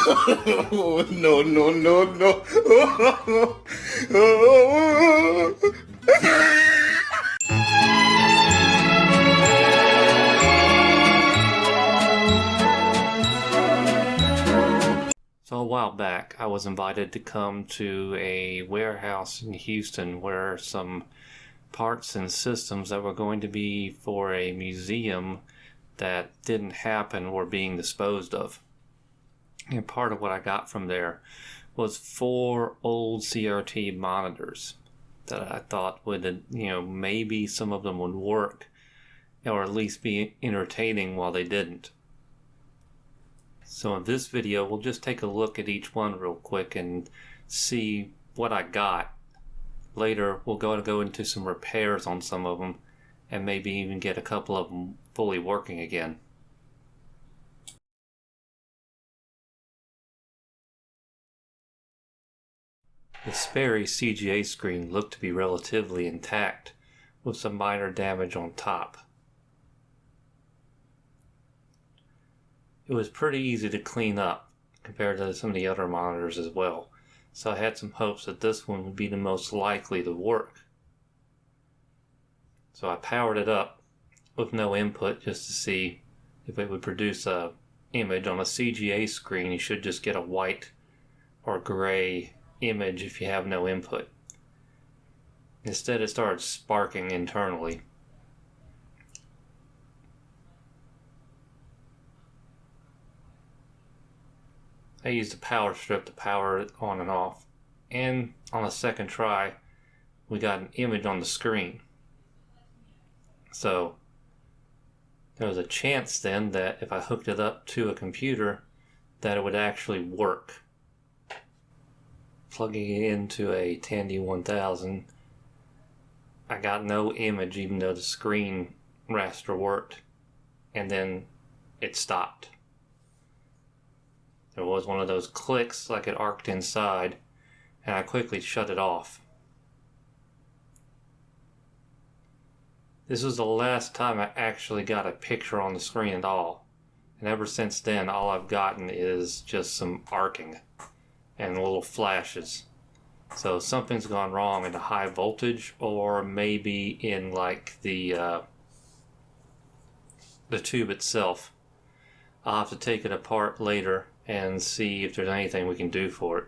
No, no, no, no. So a while back, I was invited to come to a warehouse in Houston where some parts and systems that were going to be for a museum that didn't happen were being disposed of. And part of what I got from there was 4 old CRT monitors that I thought would, maybe some of them would work or at least be entertaining while they didn't. So in this video, we'll just take a look at each one real quick and see what I got. Later, we'll go into some repairs on some of them and maybe even get a couple of them fully working again. The Sperry CGA screen looked to be relatively intact, with some minor damage on top. It was pretty easy to clean up compared to some of the other monitors as well, so I had some hopes that this one would be the most likely to work. So I powered it up with no input just to see if it would produce a image. On a CGA screen, you should just get a white or gray image if you have no input. Instead, it started sparking internally. I used a power strip to power it on and off, and on a second try we got an image on the screen. So there was a chance then that if I hooked it up to a computer that it would actually work. Plugging it into a Tandy 1000, I got no image even though the screen raster worked, and then it stopped. There was one of those clicks like it arced inside, and I quickly shut it off. This was the last time I actually got a picture on the screen at all, and ever since then all I've gotten is just some arcing and little flashes. So something's gone wrong in the high voltage, or maybe in like the tube itself. I'll have to take it apart later and see if there's anything we can do for it.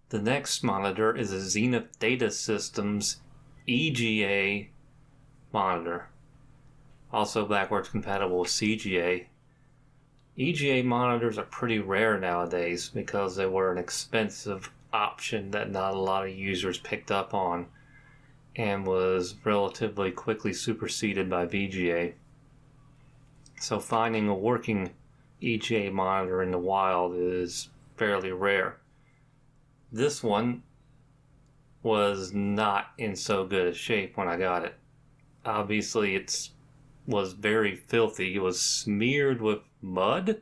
The next monitor is a Zenith Data Systems EGA monitor, also backwards compatible with CGA. EGA monitors are pretty rare nowadays because they were an expensive option that not a lot of users picked up on and was relatively quickly superseded by VGA. So finding a working EGA monitor in the wild is fairly rare. This one was not in so good a shape when I got it. Obviously it was very filthy. It was smeared with mud,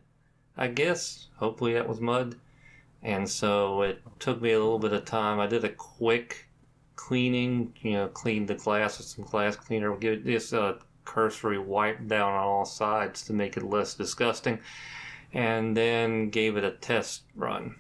I guess. Hopefully that was mud. And so it took me a little bit of time. I did a quick cleaning, cleaned the glass with some glass cleaner. Give it just a cursory wipe down on all sides to make it less disgusting. And then gave it a test run.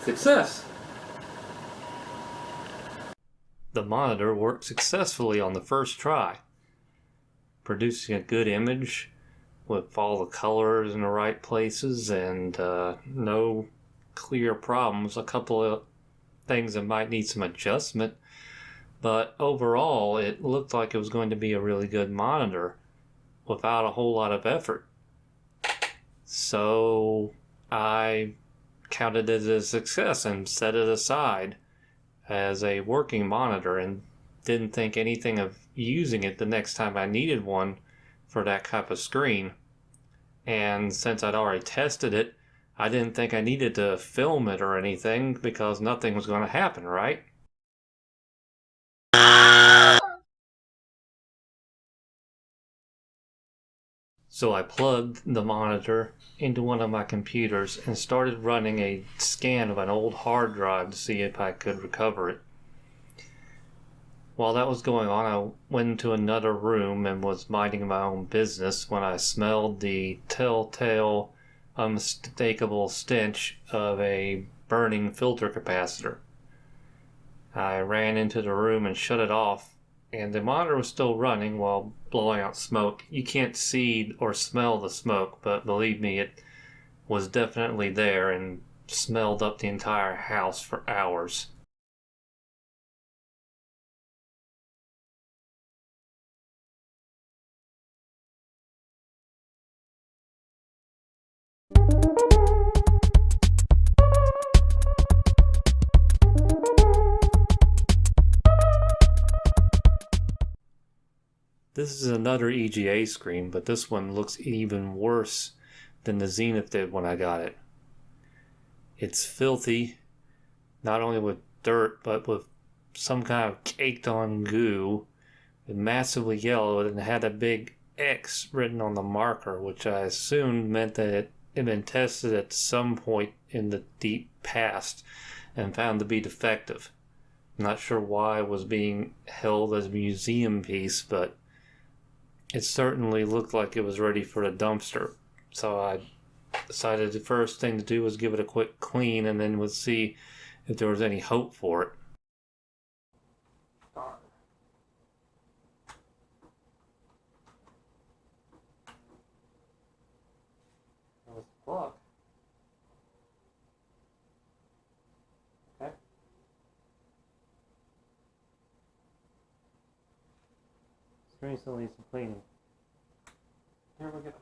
Success! The monitor worked successfully on the first try, producing a good image with all the colors in the right places and no clear problems. A couple of things that might need some adjustment, but overall it looked like it was going to be a really good monitor without a whole lot of effort. So I counted it as a success and set it aside as a working monitor and didn't think anything of using it the next time I needed one for that type of screen. And since I'd already tested it, I didn't think I needed to film it or anything because nothing was going to happen, right? So I plugged the monitor into one of my computers and started running a scan of an old hard drive to see if I could recover it. While that was going on, I went into another room and was minding my own business when I smelled the telltale, unmistakable stench of a burning filter capacitor. I ran into the room and shut it off, and the monitor was still running while blowing out smoke. You can't see or smell the smoke, but believe me, it was definitely there and smelled up the entire house for hours. This is another EGA screen, but this one looks even worse than the Zenith did when I got it. It's filthy, not only with dirt, but with some kind of caked on goo. It's massively yellow and had a big X written on the marker, which I assumed meant that it had been tested at some point in the deep past and found to be defective. I'm not sure why it was being held as a museum piece, but it certainly looked like it was ready for the dumpster. So I decided the first thing to do was give it a quick clean and then would see if there was any hope for it. That was the plug. Okay. Screen still needs some cleaning. Here we go.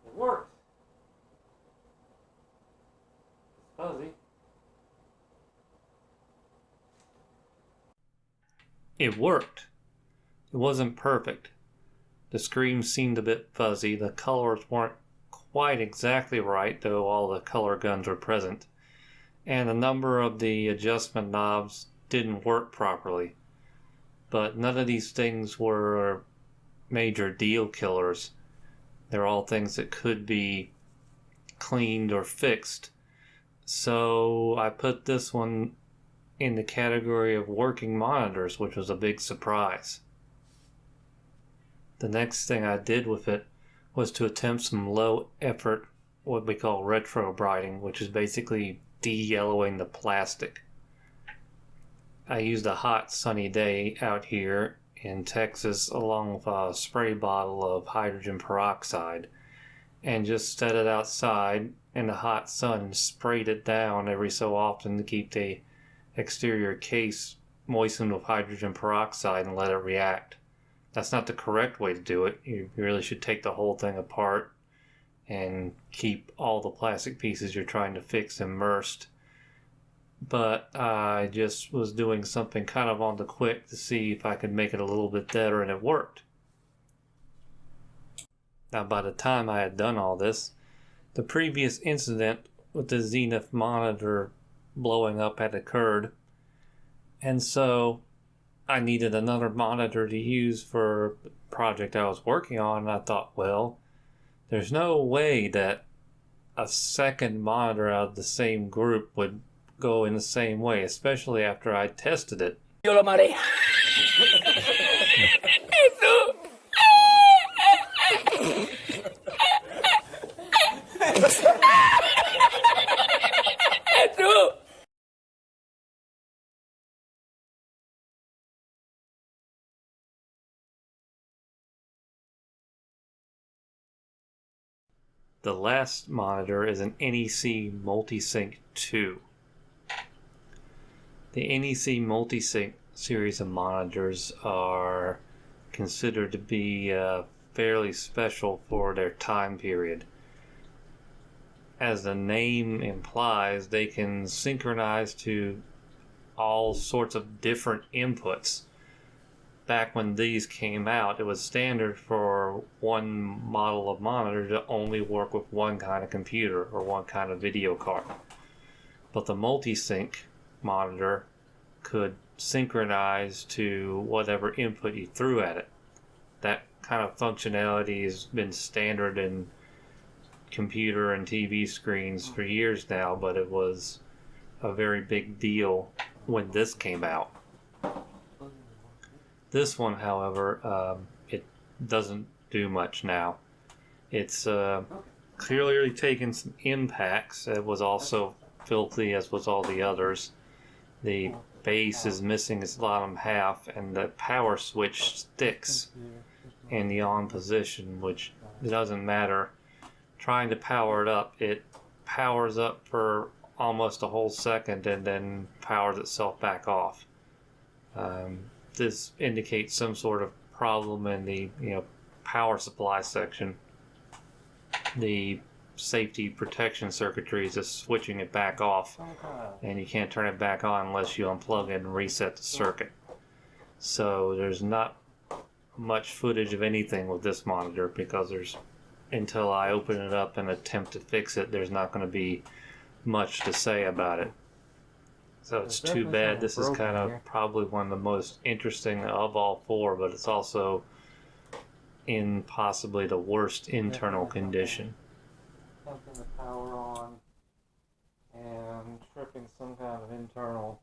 It worked. It's fuzzy. It worked. It wasn't perfect. The screen seemed a bit fuzzy. The colors weren't quite exactly right, though all the color guns were present. And a number of the adjustment knobs didn't work properly. But none of these things were major deal killers. They're all things that could be cleaned or fixed. So I put this one in the category of working monitors, which was a big surprise. The next thing I did with it was to attempt some low effort, what we call retrobriting, which is basically de-yellowing the plastic. I used a hot sunny day out here in Texas along with a spray bottle of hydrogen peroxide and just set it outside in the hot sun and sprayed it down every so often to keep the exterior case moistened with hydrogen peroxide and let it react. That's not the correct way to do it. You really should take the whole thing apart and keep all the plastic pieces you're trying to fix immersed. But I just was doing something kind of on the quick to see if I could make it a little bit better, and it worked. Now, by the time I had done all this, the previous incident with the Zenith monitor blowing up had occurred, and so I needed another monitor to use for the project I was working on, and I thought, well, there's no way that a second monitor out of the same group would go in the same way, especially after I tested it. Yo lo mareé. Eso. The last monitor is an NEC Multi-Sync 2. The NEC Multi-Sync series of monitors are considered to be fairly special for their time period. As the name implies, they can synchronize to all sorts of different inputs. Back when these came out, it was standard for one model of monitor to only work with one kind of computer or one kind of video card. But the multi-sync monitor could synchronize to whatever input you threw at it. That kind of functionality has been standard in computer and TV screens for years now, but it was a very big deal when this came out. This one, however, it doesn't do much now. It's clearly taken some impacts. It was also filthy, as was all the others. The base is missing its bottom half, and the power switch sticks in the on position, which doesn't matter. Trying to power it up, it powers up for almost a whole second and then powers itself back off. This indicates some sort of problem in the power supply section. The safety protection circuitry is just switching it back off, and you can't turn it back on unless you unplug it and reset the circuit. So there's not much footage of anything with this monitor because until I open it up and attempt to fix it, there's not going to be much to say about it. So it's too bad. This is kind of probably one of the most interesting of all four, but it's also in possibly the worst internal condition. Something to power on and tripping some kind of internal